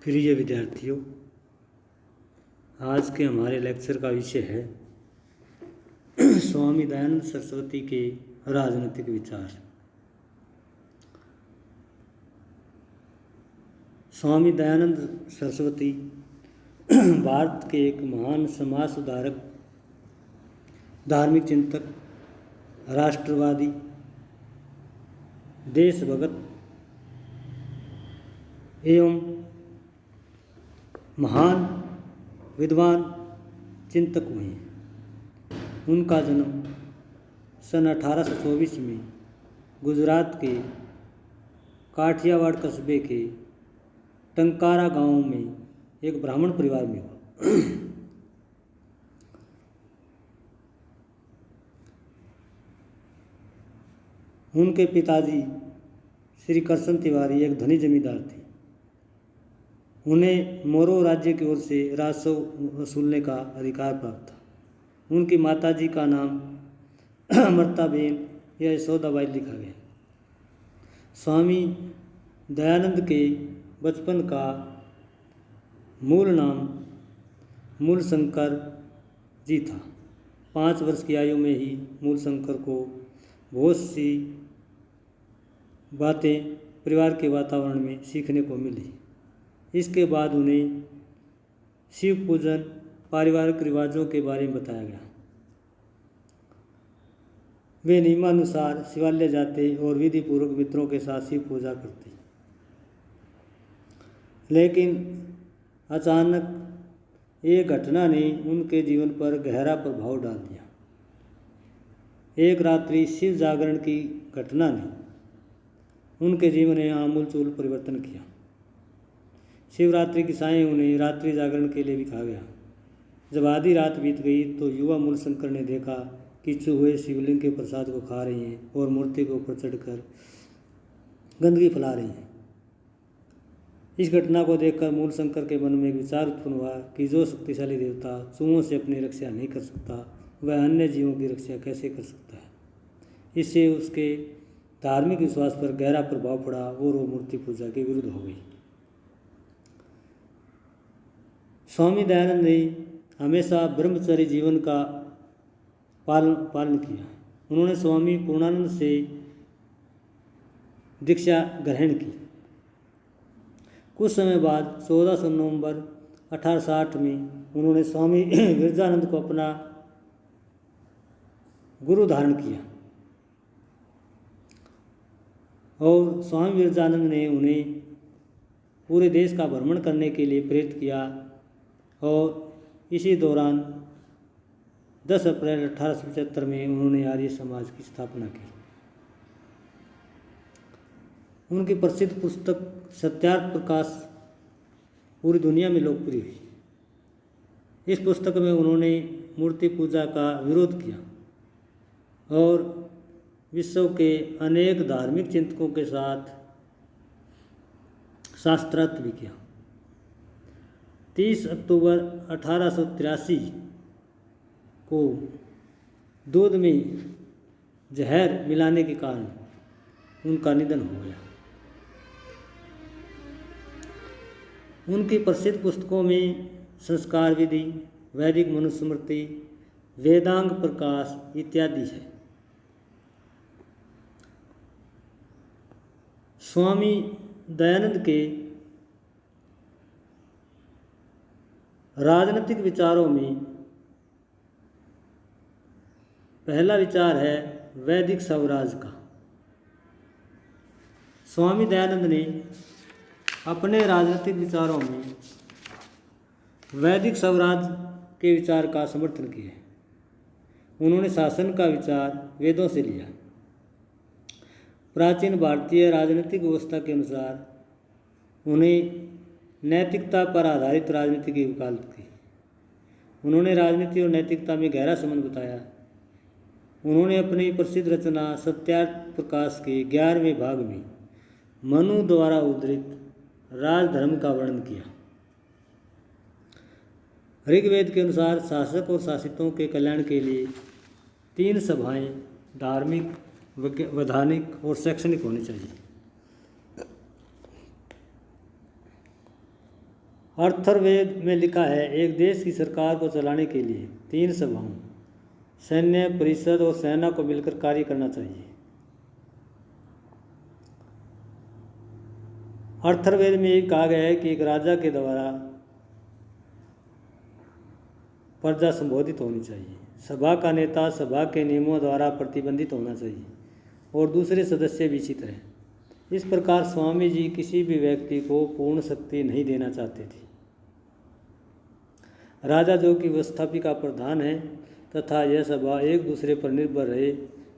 प्रिय विद्यार्थियों, आज के हमारे लेक्चर का विषय है स्वामी दयानंद सरस्वती के राजनीतिक विचार। स्वामी दयानंद सरस्वती भारत के एक महान समाज सुधारक, धार्मिक चिंतक, राष्ट्रवादी, देशभक्त एवं महान विद्वान चिंतक हुए हैं। उनका जन्म सन 1824 में गुजरात के काठियावाड़ कस्बे के टंकारा गांव में एक ब्राह्मण परिवार में हुआ। उनके पिताजी श्री कृष्ण तिवारी एक धनी जमींदार थे। उन्हें मोरो राज्य की ओर से राजस्व वसूलने का अधिकार प्राप्त था। उनकी माताजी का नाम अमृताबेन या यशोदाबाई लिखा गया। स्वामी दयानंद के बचपन का मूल नाम मूलशंकर जी था। 5 वर्ष की आयु में ही मूलशंकर को बहुत सी बातें परिवार के वातावरण में सीखने को मिली। इसके बाद उन्हें शिव पूजन, पारिवारिक रिवाजों के बारे में बताया गया। वे नियमानुसार शिवालय जाते और विधि पूर्वक मित्रों के साथ शिव पूजा करते। लेकिन अचानक एक घटना ने उनके जीवन पर गहरा प्रभाव डाल दिया। एक रात्रि शिव जागरण की घटना ने उनके जीवन में आमूलचूल परिवर्तन किया। शिवरात्रि की सायं उन्हें रात्रि जागरण के लिए भी कहा गया। जब आधी रात बीत गई तो युवा मूलशंकर ने देखा कि चूहे शिवलिंग के प्रसाद को खा रही हैं और मूर्ति के ऊपर चढ़कर गंदगी फैला रही हैं। इस घटना को देखकर मूलशंकर के मन में एक विचार उत्पन्न हुआ कि जो शक्तिशाली देवता चूहों से अपनी रक्षा नहीं कर सकता, वह अन्य जीवों की रक्षा कैसे कर सकता है। इससे उसके धार्मिक विश्वास पर गहरा प्रभाव पड़ा और वो मूर्ति पूजा के विरुद्ध हो गई। स्वामी दयानंद ने हमेशा ब्रह्मचर्य जीवन का पालन किया। उन्होंने स्वामी पूर्णानंद से दीक्षा ग्रहण की। कुछ समय बाद 14 नवंबर 1860 में उन्होंने स्वामी विरजानंद को अपना गुरु धारण किया और स्वामी विरजानंद ने उन्हें पूरे देश का भ्रमण करने के लिए प्रेरित किया और इसी दौरान 10 अप्रैल 1875 में उन्होंने आर्य समाज की स्थापना की। उनकी प्रसिद्ध पुस्तक सत्यार्थ प्रकाश पूरी दुनिया में लोकप्रिय हुई। इस पुस्तक में उन्होंने मूर्ति पूजा का विरोध किया और विश्व के अनेक धार्मिक चिंतकों के साथ शास्त्रार्थ भी किया। 30 अक्टूबर 1883 को दूध में जहर मिलाने के कारण उनका निधन हो गया। उनकी प्रसिद्ध पुस्तकों में संस्कार विधि, वैदिक मनुस्मृति, वेदांग प्रकाश इत्यादि है। स्वामी दयानंद के राजनीतिक विचारों में पहला विचार है वैदिक स्वराज का। स्वामी दयानंद ने अपने राजनीतिक विचारों में वैदिक स्वराज के विचार का समर्थन किया। उन्होंने शासन का विचार वेदों से लिया। प्राचीन भारतीय राजनीतिक व्यवस्था के अनुसार उन्हें नैतिकता पर आधारित राजनीति की वकालत की। उन्होंने राजनीति और नैतिकता में गहरा संबंध बताया। उन्होंने अपनी प्रसिद्ध रचना सत्यार्थ प्रकाश के 11वें भाग में मनु द्वारा उद्धृत राजधर्म का वर्णन किया। ऋग्वेद के अनुसार शासक और शासितों के कल्याण के लिए 3 सभाएं धार्मिक, वैधानिक और शैक्षणिक होनी चाहिए। अर्थर्वेद में लिखा है, एक देश की सरकार को चलाने के लिए 3 सभाओं, सैन्य परिषद और सेना को मिलकर कार्य करना चाहिए। अर्थर्वेद में ये कहा गया है कि एक राजा के द्वारा प्रजा संबोधित होनी चाहिए, सभा का नेता सभा के नियमों द्वारा प्रतिबंधित होना चाहिए और दूसरे सदस्य भी इसी तरह। इस प्रकार स्वामी जी किसी भी व्यक्ति को पूर्ण शक्ति नहीं देना चाहते थे। राजा जो कि व्यवस्थापिका प्रधान है तथा यह सभा एक दूसरे पर निर्भर रहे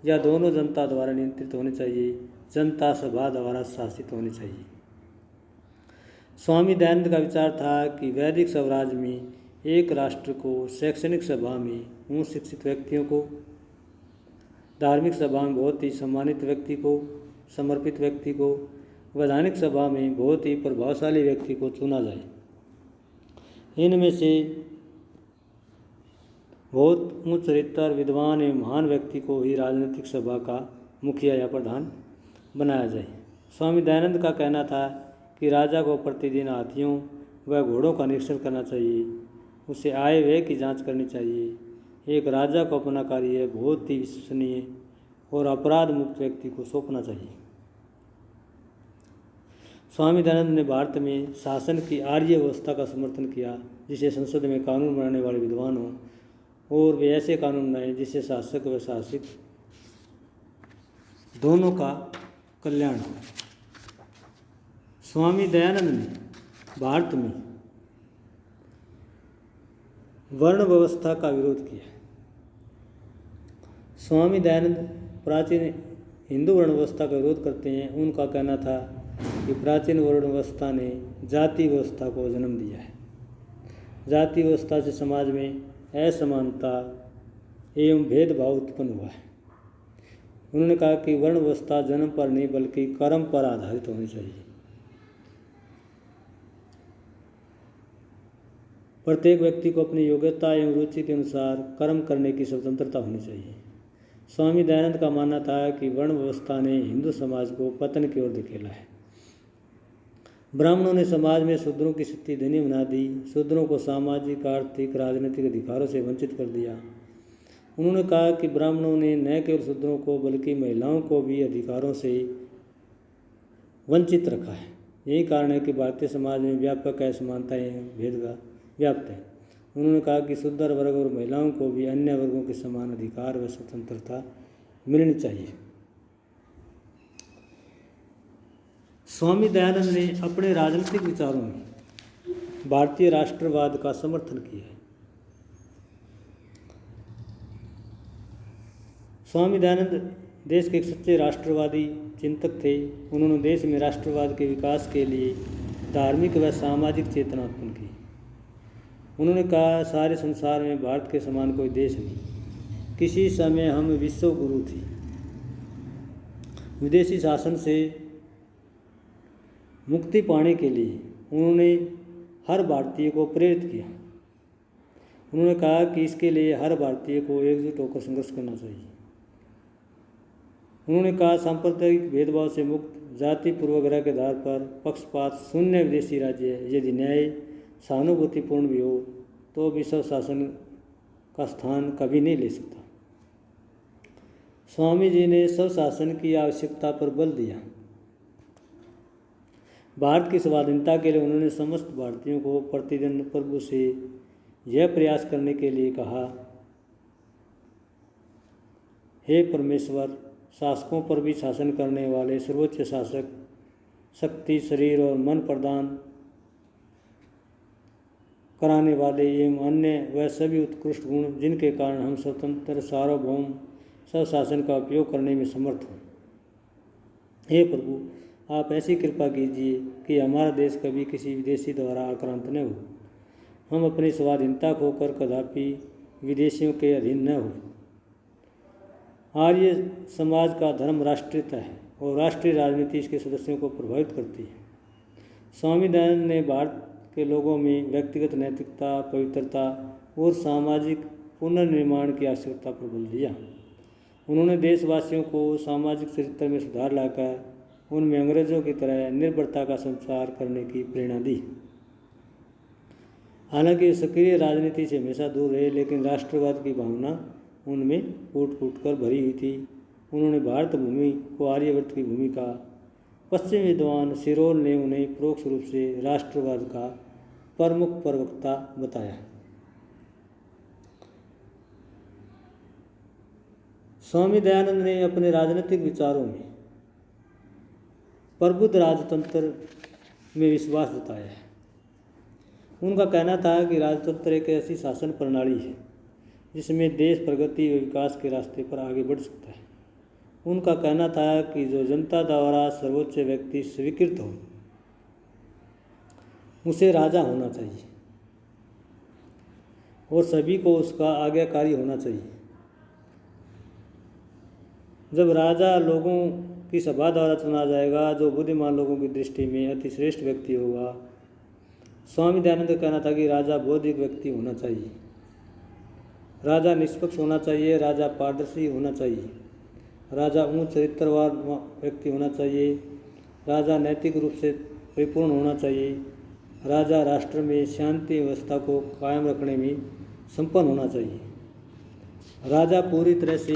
या दोनों जनता द्वारा नियंत्रित होनी चाहिए, जनता सभा द्वारा शासित होनी चाहिए। स्वामी दयानंद का विचार था कि वैदिक स्वराज में एक राष्ट्र को शैक्षणिक सभा में उच्च शिक्षित व्यक्तियों को, धार्मिक सभा में बहुत ही सम्मानित व्यक्ति को, समर्पित व्यक्ति को, वैधानिक सभा में बहुत ही प्रभावशाली व्यक्ति को चुना जाए। इनमें से बहुत उच्च चरित्र विद्वान एवं महान व्यक्ति को ही राजनीतिक सभा का मुखिया या प्रधान बनाया जाए। स्वामी दयानंद का कहना था कि राजा को प्रतिदिन हाथियों व घोड़ों का निरीक्षण करना चाहिए, उसे आय व्यय की जांच करनी चाहिए। एक राजा को अपना कार्य बहुत ही विश्वसनीय और अपराध मुक्त व्यक्ति को सौंपना चाहिए। स्वामी दयानंद ने भारत में शासन की आर्य व्यवस्था का समर्थन किया, जिसे संसद में कानून बनाने वाले विद्वान हों और वे ऐसे कानून बनाएं जिससे शासक व शासित दोनों का कल्याण हो। स्वामी दयानंद ने भारत में वर्ण व्यवस्था का विरोध किया। स्वामी दयानंद प्राचीन हिंदू वर्ण व्यवस्था का विरोध करते हैं। उनका कहना था कि प्राचीन वर्ण व्यवस्था ने जाति व्यवस्था को जन्म दिया है। जाति व्यवस्था से समाज में असमानता एवं भेदभाव उत्पन्न हुआ है। उन्होंने कहा कि वर्ण व्यवस्था जन्म पर नहीं बल्कि कर्म पर आधारित होनी चाहिए। प्रत्येक व्यक्ति को अपनी योग्यता एवं रुचि के अनुसार कर्म करने की स्वतंत्रता होनी चाहिए। स्वामी दयानंद का मानना था कि वर्ण व्यवस्था ने हिंदू समाज को पतन की ओर धकेला है। ब्राह्मणों ने समाज में शूद्रों की स्थिति दयनीय बना दी, शूद्रों को सामाजिक, आर्थिक, राजनीतिक अधिकारों से वंचित कर दिया। उन्होंने कहा कि ब्राह्मणों ने न केवल शूद्रों को बल्कि महिलाओं को भी अधिकारों से वंचित रखा है। यही कारण है कि भारतीय समाज में व्यापक असमानताएं भेदभाव व्याप्त है। उन्होंने कहा कि शूद्र वर्ग और महिलाओं को भी अन्य वर्गों के समान अधिकार व स्वतंत्रता मिलनी चाहिए। स्वामी दयानंद ने अपने राजनीतिक विचारों में भारतीय राष्ट्रवाद का समर्थन किया है। स्वामी दयानंद देश के एक सच्चे राष्ट्रवादी चिंतक थे। उन्होंने देश में राष्ट्रवाद के विकास के लिए धार्मिक व सामाजिक चेतना उत्पन्न की। उन्होंने कहा, सारे संसार में भारत के समान कोई देश नहीं। किसी समय हम विश्व गुरु थे। विदेशी शासन से मुक्ति पाने के लिए उन्होंने हर भारतीय को प्रेरित किया। उन्होंने कहा कि इसके लिए हर भारतीय को एकजुट होकर संघर्ष करना चाहिए। उन्होंने कहा, सांप्रदायिक भेदभाव से मुक्त, जाति पूर्वाग्रह के आधार पर पक्षपात शून्य विदेशी राज्य यदि न्याय सहानुभूतिपूर्ण भी हो तो विश्व शासन का स्थान कभी नहीं ले सकता। स्वामी जी ने स्वशासन की आवश्यकता पर बल दिया। भारत की स्वाधीनता के लिए उन्होंने समस्त भारतीयों को प्रतिदिन प्रभु से यह प्रयास करने के लिए कहा, हे परमेश्वर, शासकों पर भी शासन करने वाले सर्वोच्च शासक शक्ति, शरीर और मन प्रदान कराने वाले एवं अन्य वह सभी उत्कृष्ट गुण जिनके कारण हम स्वतंत्र सार्वभौम स्वशासन का उपयोग करने में समर्थ हों। हे प्रभु, आप ऐसी कृपा कीजिए कि हमारा देश कभी किसी विदेशी द्वारा आक्रांत न हो। हम अपनी स्वाधीनता खोकर कदापि विदेशियों के अधीन न हो। आर्य समाज का धर्म राष्ट्रीयता है और राष्ट्रीय राजनीति इसके सदस्यों को प्रभावित करती है। स्वामी दयानंद ने भारत के लोगों में व्यक्तिगत नैतिकता, पवित्रता और सामाजिक पुनर्निर्माण की आवश्यकता पर बल दिया। उन्होंने देशवासियों को सामाजिक चरित्र में सुधार लाकर उनमें अंग्रेजों की तरह निर्भरता का संचार करने की प्रेरणा दी। हालांकि सक्रिय राजनीति से हमेशा दूर रहे, लेकिन राष्ट्रवाद की भावना उनमें फूट फूट कर भरी हुई थी। उन्होंने भारत भूमि को आर्यवर्त की भूमि कहा। पश्चिमी विद्वान सिरोल ने उन्हें परोक्ष रूप से राष्ट्रवाद का प्रमुख प्रवक्ता बताया। स्वामी दयानंद ने अपने राजनीतिक विचारों में प्रबुद्ध राजतंत्र में विश्वास जताया है। उनका कहना था कि राजतंत्र एक ऐसी शासन प्रणाली है जिसमें देश प्रगति व विकास के रास्ते पर आगे बढ़ सकता है। उनका कहना था कि जो जनता द्वारा सर्वोच्च व्यक्ति स्वीकृत हो उसे राजा होना चाहिए और सभी को उसका आज्ञाकारी होना चाहिए। जब राजा लोगों की सभा द्वारा चुना जाएगा, जो बुद्धिमान लोगों की दृष्टि में अति श्रेष्ठ व्यक्ति होगा। स्वामी दयानंद का कहना था कि राजा बौद्धिक व्यक्ति होना चाहिए, राजा निष्पक्ष होना चाहिए, राजा पारदर्शी होना चाहिए, राजा उच्च चरित्रवान व्यक्ति होना चाहिए, राजा नैतिक रूप से परिपूर्ण होना चाहिए, राजा राष्ट्र में शांति व्यवस्था को कायम रखने में संपन्न होना चाहिए, राजा पूरी तरह से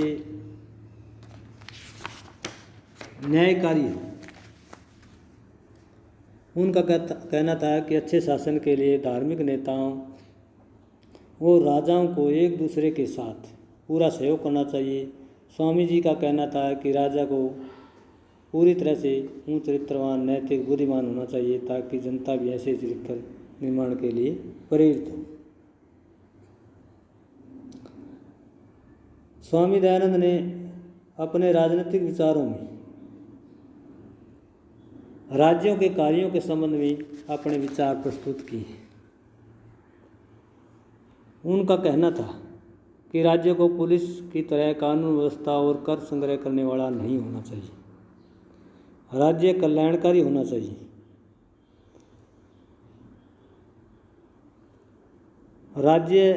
न्यायकारी है। उनका कहना था कि अच्छे शासन के लिए धार्मिक नेताओं और राजाओं को एक दूसरे के साथ पूरा सहयोग करना चाहिए। स्वामी जी का कहना था कि राजा को पूरी तरह से ऊंच चरित्रवान नैतिक बुद्धिमान होना चाहिए ताकि जनता भी ऐसे चरित्र निर्माण के लिए प्रेरित हो। स्वामी दयानंद ने अपने राजनीतिक विचारों में राज्यों के कार्यों के संबंध में अपने विचार प्रस्तुत किए। उनका कहना था कि राज्य को पुलिस की तरह कानून व्यवस्था और कर संग्रह करने वाला नहीं होना चाहिए। राज्य कल्याणकारी होना चाहिए। राज्य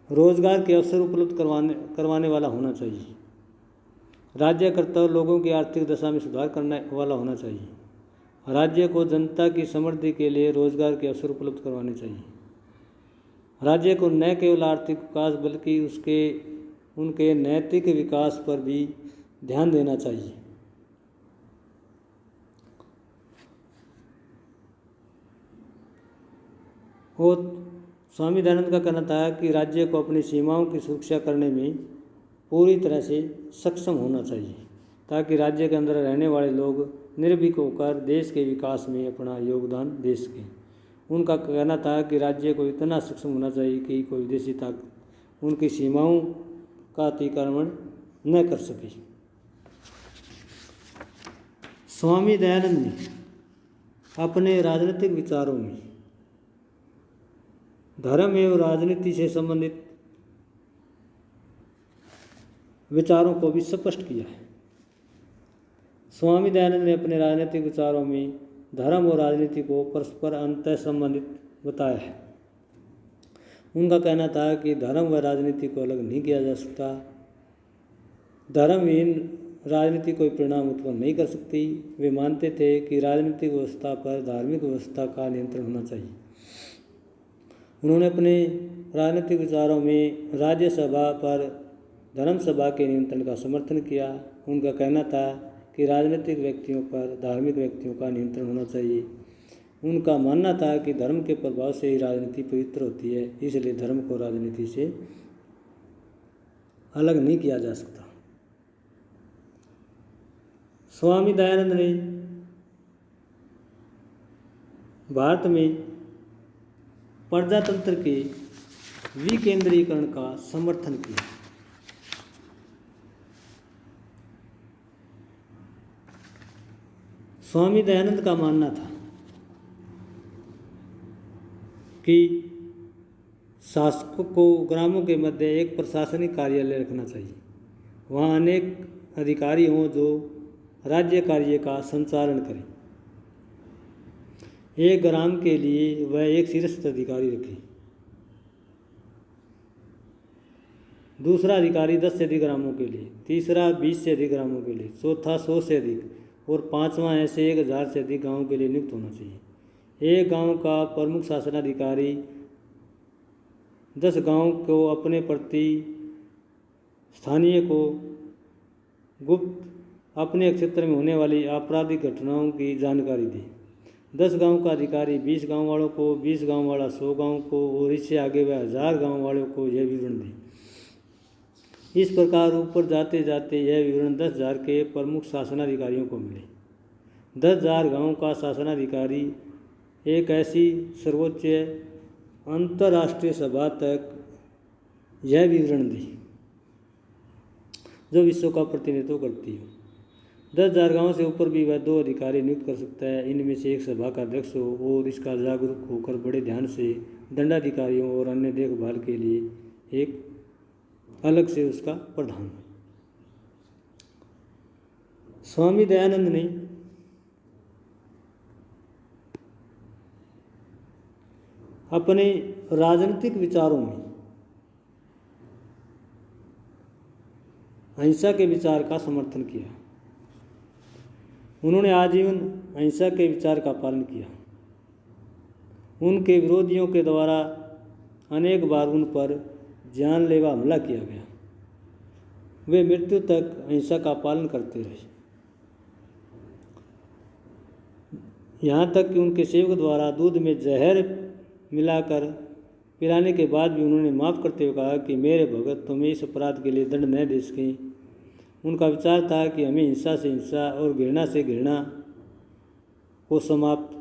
रोजगार के अवसर उपलब्ध करवाने वाला होना चाहिए। राज्य कर्तव्य लोगों की आर्थिक दशा में सुधार करने वाला होना चाहिए। राज्य को जनता की समृद्धि के लिए रोजगार के अवसर उपलब्ध करवाने चाहिए। राज्य को न केवल आर्थिक विकास बल्कि उनके नैतिक विकास पर भी ध्यान देना चाहिए। और स्वामी दयानंद का कहना था कि राज्य को अपनी सीमाओं की सुरक्षा करने में पूरी तरह से सक्षम होना चाहिए ताकि राज्य के अंदर रहने वाले लोग निर्भीक होकर देश के विकास में अपना योगदान दे सकें। उनका कहना था कि राज्य को इतना सक्षम होना चाहिए कि कोई विदेशी ताकत उनकी सीमाओं का अतिक्रमण न कर सके। स्वामी दयानंद ने अपने राजनीतिक विचारों में धर्म एवं राजनीति से संबंधित विचारों को भी स्पष्ट किया है। स्वामी दयानंद ने अपने राजनीतिक विचारों में धर्म और राजनीति को परस्पर अंतः संबंधित बताया है। उनका कहना था कि धर्म व राजनीति को अलग नहीं किया जा सकता। धर्महीन राजनीति कोई परिणाम उत्पन्न नहीं कर सकती। वे मानते थे कि राजनीतिक व्यवस्था पर धार्मिक व्यवस्था का नियंत्रण होना चाहिए। उन्होंने अपने राजनीतिक विचारों में राज्यसभा पर धर्म सभा के नियंत्रण का समर्थन किया। उनका कहना था कि राजनीतिक व्यक्तियों पर धार्मिक व्यक्तियों का नियंत्रण होना चाहिए। उनका मानना था कि धर्म के प्रभाव से ही राजनीति पवित्र होती है, इसलिए धर्म को राजनीति से अलग नहीं किया जा सकता। स्वामी दयानंद ने भारत में प्रजातंत्र के विकेंद्रीकरण का समर्थन किया। स्वामी दयानंद का मानना था कि शासकों को ग्रामों के मध्य एक प्रशासनिक कार्यालय रखना चाहिए। वहाँ अनेक अधिकारी हों जो राज्य कार्य का संचालन करें। एक ग्राम के लिए वह एक शीर्षस्थ अधिकारी रखे। दूसरा अधिकारी 10 से अधिक ग्रामों के लिए, तीसरा 20 से अधिक ग्रामों के लिए, चौथा 100 से अधिक और पांचवा ऐसे 1000 से अधिक गाँवों के लिए नियुक्त होना चाहिए। एक गांव का प्रमुख शासनाधिकारी 10 गांव को अपने प्रति स्थानीय को गुप्त अपने क्षेत्र में होने वाली आपराधिक घटनाओं की जानकारी दी। 10 गांव का अधिकारी 20 गांव वालों को, 20 गांव वाला 100 गांव को और इससे आगे वह 1000 गांव वालों को यह विवरण दी। इस प्रकार ऊपर जाते जाते यह विवरण 10,000 के प्रमुख शासनाधिकारियों को मिले। 10,000 गांव का शासनाधिकारी एक ऐसी सर्वोच्च अंतर्राष्ट्रीय सभा तक यह विवरण दी जो विश्व का प्रतिनिधित्व करती हो। 10,000 गाँव से ऊपर भी वह 2 अधिकारी नियुक्त कर सकता है। इनमें से एक सभा का अध्यक्ष हो और इसका जागरूक होकर बड़े ध्यान से दंडाधिकारियों और अन्य देखभाल के लिए एक अलग से उसका प्रधान। स्वामी दयानंद ने अपने राजनीतिक विचारों में अहिंसा के विचार का समर्थन किया। उन्होंने आजीवन अहिंसा के विचार का पालन किया। उनके विरोधियों के द्वारा अनेक बार उन पर जानलेवा हमला किया गया। वे मृत्यु तक अहिंसा का पालन करते रहे। यहाँ तक कि उनके सेवक द्वारा दूध में जहर मिलाकर पिलाने के बाद भी उन्होंने माफ़ करते हुए कहा कि मेरे भगत तुम्हें इस अपराध के लिए दंड न दे सकें। उनका विचार था कि हमें हिंसा से हिंसा और घृणा से घृणा को समाप्त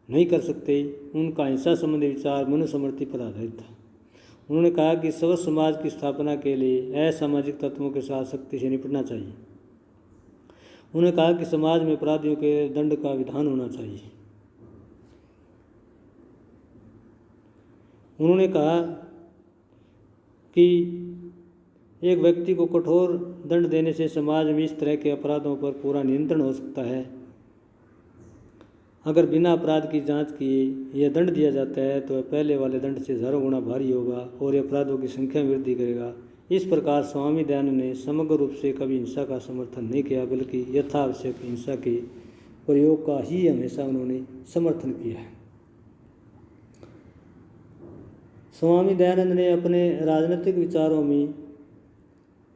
नहीं कर सकते। उनका हिंसा संबंधी विचार मनुस्मृति पर आधारित था। उन्होंने कहा कि स्वस्थ समाज की स्थापना के लिए असामाजिक तत्वों के साथ सख्ती से निपटना चाहिए। उन्होंने कहा कि समाज में अपराधियों के दंड का विधान होना चाहिए। उन्होंने कहा कि एक व्यक्ति को कठोर दंड देने से समाज में इस तरह के अपराधों पर पूरा नियंत्रण हो सकता है। अगर बिना अपराध की जांच किए यह दंड दिया जाता है तो पहले वाले दंड से हजारों गुना भारी होगा और यह अपराधों की संख्या में वृद्धि करेगा। इस प्रकार स्वामी दयानंद ने समग्र रूप से कभी हिंसा का समर्थन नहीं किया, बल्कि यथावश्यक हिंसा के प्रयोग का ही हमेशा उन्होंने समर्थन किया है। स्वामी दयानंद ने अपने राजनीतिक विचारों में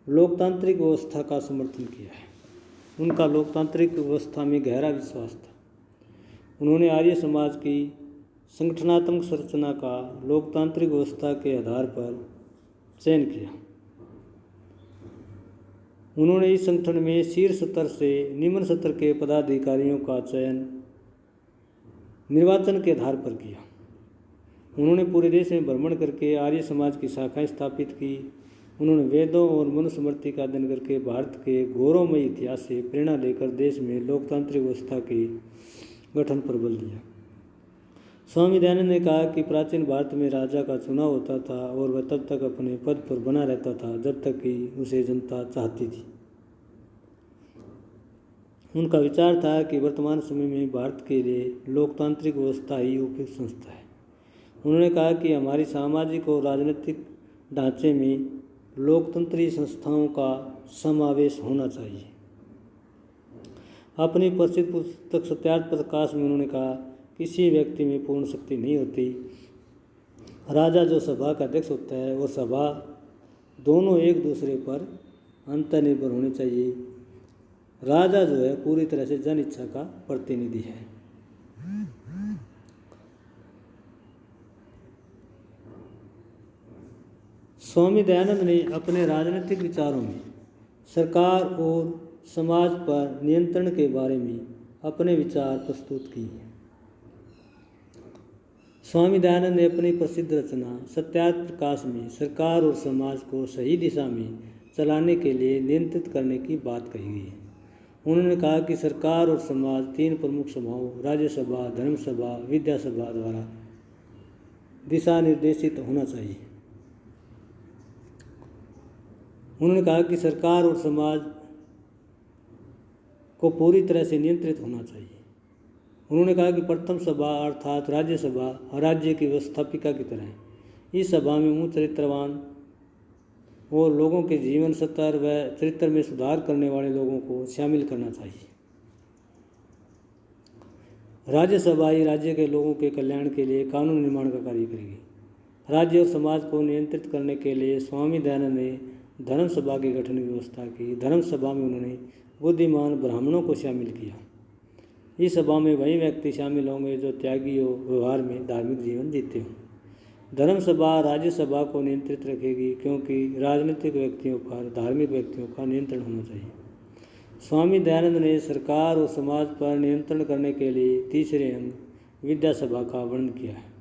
लोकतांत्रिक व्यवस्था का समर्थन किया है। उनका लोकतांत्रिक व्यवस्था में गहरा विश्वास था। उन्होंने आर्य समाज की संगठनात्मक संरचना का लोकतांत्रिक व्यवस्था के आधार पर चयन किया। उन्होंने इस संगठन में शीर्ष स्तर से निम्न स्तर के पदाधिकारियों का चयन निर्वाचन के आधार पर किया। उन्होंने पूरे देश में भ्रमण करके आर्य समाज की शाखाएं स्थापित की। उन्होंने वेदों और मनुस्मृति का अध्ययन करके भारत के गौरवमयी इतिहास से प्रेरणा लेकर देश में लोकतांत्रिक व्यवस्था के गठन पर बल दिया। स्वामी दयानंद ने कहा कि प्राचीन भारत में राजा का चुनाव होता था और वह तब तक अपने पद पर बना रहता था जब तक कि उसे जनता चाहती थी। उनका विचार था कि वर्तमान समय में भारत के लिए लोकतांत्रिक व्यवस्था ही उपयुक्त संस्था है। उन्होंने कहा कि हमारी सामाजिक और राजनीतिक ढांचे में लोकतंत्री संस्थाओं का समावेश होना चाहिए। अपनी प्रसिद्ध पुस्तक सत्यार्थ प्रकाश में उन्होंने कहा, किसी व्यक्ति में पूर्ण शक्ति नहीं होती। राजा जो सभा का अध्यक्ष होता है और सभा दोनों एक दूसरे पर अंतर्निर्भर होने चाहिए। राजा जो है पूरी तरह से जन इच्छा का प्रतिनिधि है। स्वामी दयानंद ने अपने राजनीतिक विचारों में सरकार और समाज पर नियंत्रण के बारे में अपने विचार प्रस्तुत किए हैं। स्वामी दयानंद ने अपनी प्रसिद्ध रचना सत्यार्थ प्रकाश में सरकार और समाज को सही दिशा में चलाने के लिए नियंत्रित करने की बात कही गई है। उन्होंने कहा कि सरकार और समाज 3 प्रमुख सभाओं राज्यसभा, धर्मसभा, विद्यासभा द्वारा दिशा निर्देशित होना चाहिए। उन्होंने कहा कि सरकार और समाज को पूरी तरह से नियंत्रित होना चाहिए। उन्होंने कहा कि प्रथम सभा अर्थात राज्यसभा राज्य की व्यवस्थापिका की तरह है। इस सभा में उच्च चरित्रवान और लोगों के जीवन स्तर व चरित्र में सुधार करने वाले लोगों को शामिल करना चाहिए। राज्यसभा ही राज्य के लोगों के कल्याण के लिए कानून निर्माण का कार्य करेगी। राज्य और समाज को नियंत्रित करने के लिए स्वामी दयानंद ने धर्म सभा के गठन की व्यवस्था की। धर्म सभा में उन्होंने बुद्धिमान ब्राह्मणों को शामिल किया। इस सभा में वही व्यक्ति शामिल होंगे जो त्यागी हो, व्यवहार में धार्मिक जीवन जीते हों। धर्म सभा राज्यसभा को नियंत्रित रखेगी, क्योंकि राजनीतिक व्यक्तियों पर धार्मिक व्यक्तियों का नियंत्रण होना चाहिए। स्वामी दयानंद ने सरकार और समाज पर नियंत्रण करने के लिए तीसरे अंग विद्या सभा का वर्णन किया है।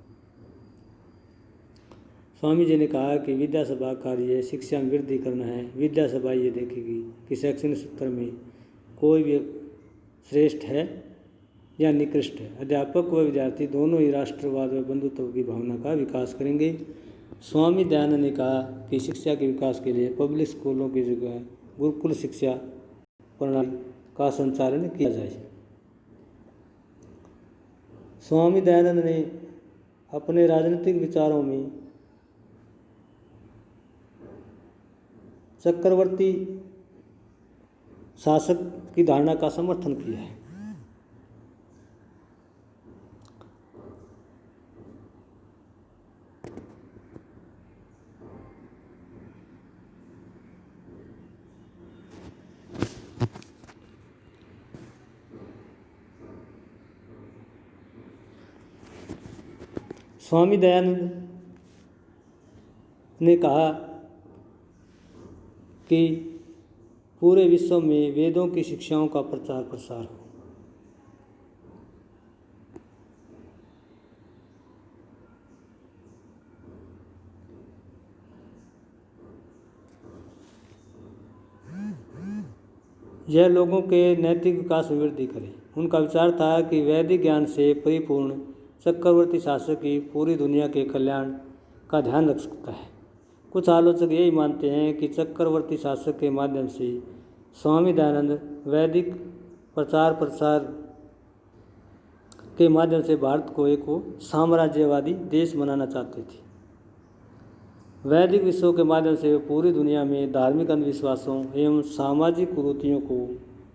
स्वामी जी ने कहा कि विद्या सभा का कार्य शिक्षा में वृद्धि करना है। विद्या सभा ये देखेगी कि शैक्षणिक क्षेत्र में कोई भी श्रेष्ठ है या निकृष्ट है। अध्यापक व विद्यार्थी दोनों ही राष्ट्रवाद व बंधुत्व की भावना का विकास करेंगे। स्वामी दयानंद ने कहा कि शिक्षा के विकास के लिए पब्लिक स्कूलों की जगह गुरुकुल शिक्षा प्रणाली का संचालन किया जाए। स्वामी दयानंद ने अपने राजनीतिक विचारों में चक्रवर्ती शासक की धारणा का समर्थन किया है। स्वामी दयानंद ने कहा कि पूरे विश्व में वेदों की शिक्षाओं का प्रचार प्रसार हो। यह लोगों के नैतिक विकास में वृद्धि करे। उनका विचार था कि वैदिक ज्ञान से परिपूर्ण चक्रवर्ती शासक ही पूरी दुनिया के कल्याण का ध्यान रख सकता है। कुछ आलोचक यही मानते हैं कि चक्रवर्ती शासक के माध्यम से स्वामी दयानंद वैदिक प्रचार प्रसार के माध्यम से भारत को एक साम्राज्यवादी देश बनाना चाहते थे। वैदिक विश्व के माध्यम से वे पूरी दुनिया में धार्मिक अंधविश्वासों एवं सामाजिक कुरीतियों को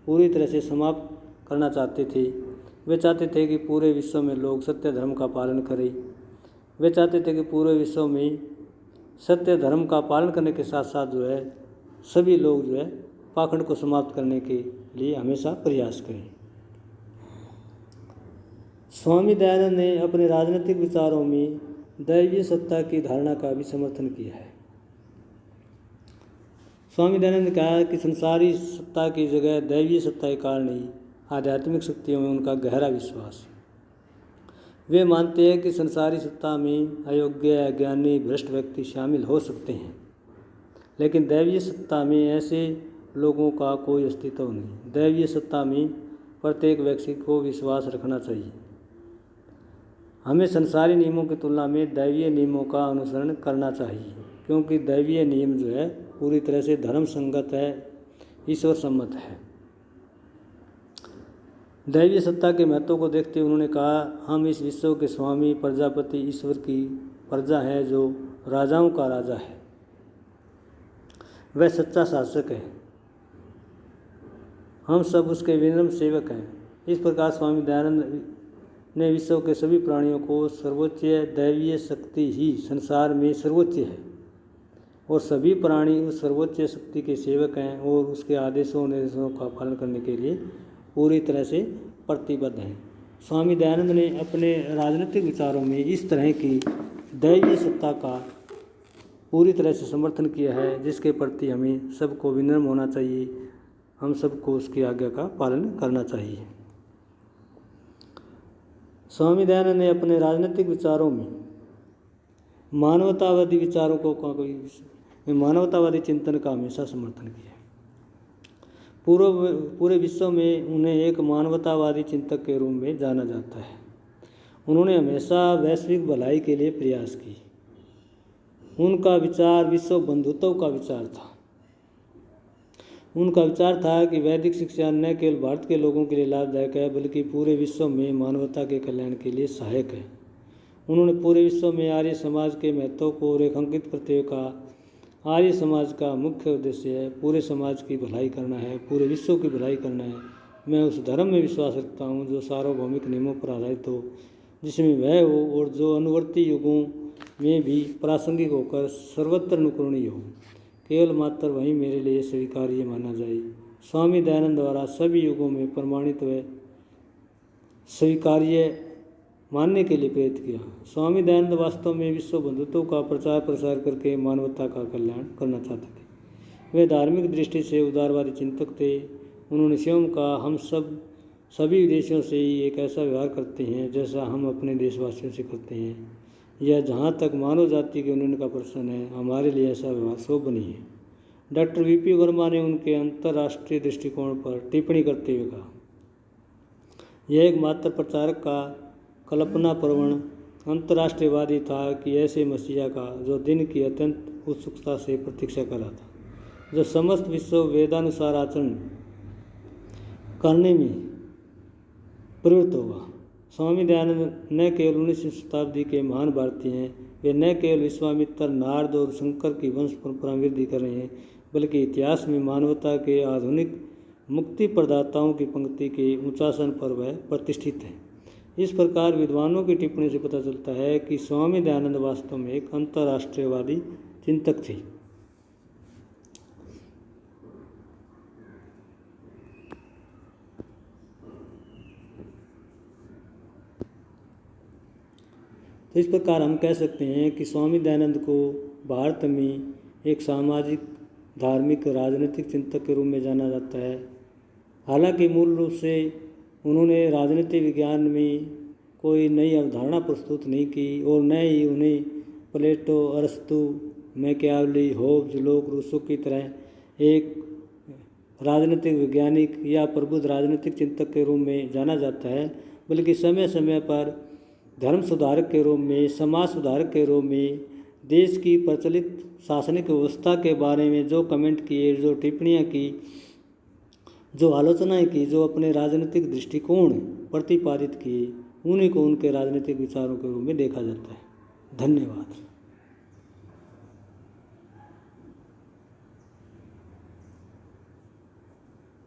पूरी तरह से समाप्त करना चाहते थे। वे चाहते थे कि पूरे विश्व में लोग सत्य धर्म का पालन करें। वे चाहते थे कि पूरे विश्व में सत्य धर्म का पालन करने के साथ साथ सभी लोग पाखंड को समाप्त करने के लिए हमेशा प्रयास करें। स्वामी दयानंद ने अपने राजनीतिक विचारों में दैवीय सत्ता की धारणा का भी समर्थन किया है। स्वामी दयानंद ने कहा कि संसारी सत्ता की जगह दैवीय सत्ता के कारण ही आध्यात्मिक शक्तियों में उनका गहरा विश्वास। वे मानते हैं कि संसारी सत्ता में अयोग्य, अज्ञानी, भ्रष्ट व्यक्ति शामिल हो सकते हैं, लेकिन दैवीय सत्ता में ऐसे लोगों का कोई अस्तित्व नहीं। दैवीय सत्ता में प्रत्येक व्यक्ति को विश्वास रखना चाहिए। हमें संसारी नियमों की तुलना में दैवीय नियमों का अनुसरण करना चाहिए, क्योंकि दैवीय नियम पूरी तरह से धर्म संगत है, ईश्वर सम्मत है। दैवीय सत्ता के महत्व को देखते हुए उन्होंने कहा, हम इस विश्व के स्वामी प्रजापति ईश्वर की प्रजा है, जो राजाओं का राजा है। वह सच्चा शासक है, हम सब उसके विनम्र सेवक हैं। इस प्रकार स्वामी दयानंद ने विश्व के सभी प्राणियों को सर्वोच्च दैवीय शक्ति ही संसार में सर्वोच्च है और सभी प्राणी उस सर्वोच्च शक्ति के सेवक हैं और उसके आदेशों निर्देशों का पालन करने के लिए पूरी तरह से प्रतिबद्ध हैं। स्वामी दयानंद ने अपने राजनीतिक विचारों में इस तरह की दैवीय सत्ता का पूरी तरह से समर्थन किया है, जिसके प्रति हमें सबको विनम्र होना चाहिए। हम सबको उसकी आज्ञा का पालन करना चाहिए। स्वामी दयानंद ने अपने राजनीतिक विचारों में मानवतावादी विचारों को मानवतावादी चिंतन का हमेशा समर्थन किया। पूरे विश्व में उन्हें एक मानवतावादी चिंतक के रूप में जाना जाता है। उन्होंने हमेशा वैश्विक भलाई के लिए प्रयास की। उनका विचार विश्व बंधुत्व का विचार था। उनका विचार था कि वैदिक शिक्षा न केवल भारत के लोगों के लिए लाभदायक है, बल्कि पूरे विश्व में मानवता के कल्याण के लिए सहायक है। उन्होंने पूरे विश्व में आर्य समाज के महत्व को रेखांकित करते हुए कहा, आर्य समाज का मुख्य उद्देश्य है पूरे समाज की भलाई करना है, पूरे विश्व की भलाई करना है। मैं उस धर्म में विश्वास रखता हूँ जो सार्वभौमिक नियमों पर आधारित हो, जिसमें वह हो और जो अनुवर्ती युगों में भी प्रासंगिक होकर सर्वत्र अनुकरणीय हो। केवल मात्र वही मेरे लिए स्वीकार्य माना जाए। स्वामी दयानंद द्वारा सभी युगों में प्रमाणित व स्वीकार्य मानने के लिए प्रेरित किया। स्वामी दयानंद वास्तव में विश्व बंधुत्व का प्रचार प्रसार करके मानवता का कल्याण करना चाहते थे। वे धार्मिक दृष्टि से उदारवादी चिंतक थे। उन्होंने स्वयं कहा, हम सभी विदेशियों से ही एक ऐसा व्यवहार करते हैं जैसा हम अपने देशवासियों से करते हैं। यह जहाँ तक मानव जाति के उन्नयन का प्रश्न है, हमारे लिए ऐसा व्यवहार शोभनीय है। डॉक्टर वीपी वर्मा ने उनके अंतर्राष्ट्रीय दृष्टिकोण पर टिप्पणी करते हुए कहा, यह एकमात्र प्रचारक का कल्पनाप्रवण अंतर्राष्ट्रीयवादी था कि ऐसे मसीहा का जो दिन की अत्यंत उत्सुकता से प्रतीक्षा कर रहा था, जो समस्त विश्व वेदानुसार आचरण करने में प्रवृत्त होगा। स्वामी दयानंद न केवल 19वीं शताब्दी के महान भारतीय हैं, वे न केवल विश्वामित्र, नारद और शंकर की वंश परंपरा वृद्धि कर रहे हैं, बल्कि इतिहास में मानवता के आधुनिक मुक्ति प्रदाताओं की पंक्ति के ऊंचासन पर वह प्रतिष्ठित है। इस प्रकार विद्वानों की टिप्पणी से पता चलता है कि स्वामी दयानंद वास्तव में एक अंतर्राष्ट्रीयवादी चिंतक थे। तो इस प्रकार हम कह सकते हैं कि स्वामी दयानंद को भारत में एक सामाजिक, धार्मिक, राजनीतिक चिंतक के रूप में जाना जाता है। हालांकि मूल रूप से उन्होंने राजनीतिक विज्ञान में कोई नई अवधारणा प्रस्तुत नहीं की और न ही उन्हें प्लेटो, अरस्तु, मैकियावेली, होब्स, लोक रूसो की तरह एक राजनीतिक वैज्ञानिक या प्रबुद्ध राजनीतिक चिंतक के रूप में जाना जाता है, बल्कि समय समय पर धर्म सुधारक के रूप में, समाज सुधारक के रूप में, देश की प्रचलित शासनिक व्यवस्था के बारे में जो कमेंट किए, जो टिप्पणियाँ की, जो आलोचनाएं की, जो अपने राजनीतिक दृष्टिकोण प्रतिपादित किए, उन्हीं को उनके राजनीतिक विचारों के रूप में देखा जाता है। धन्यवाद।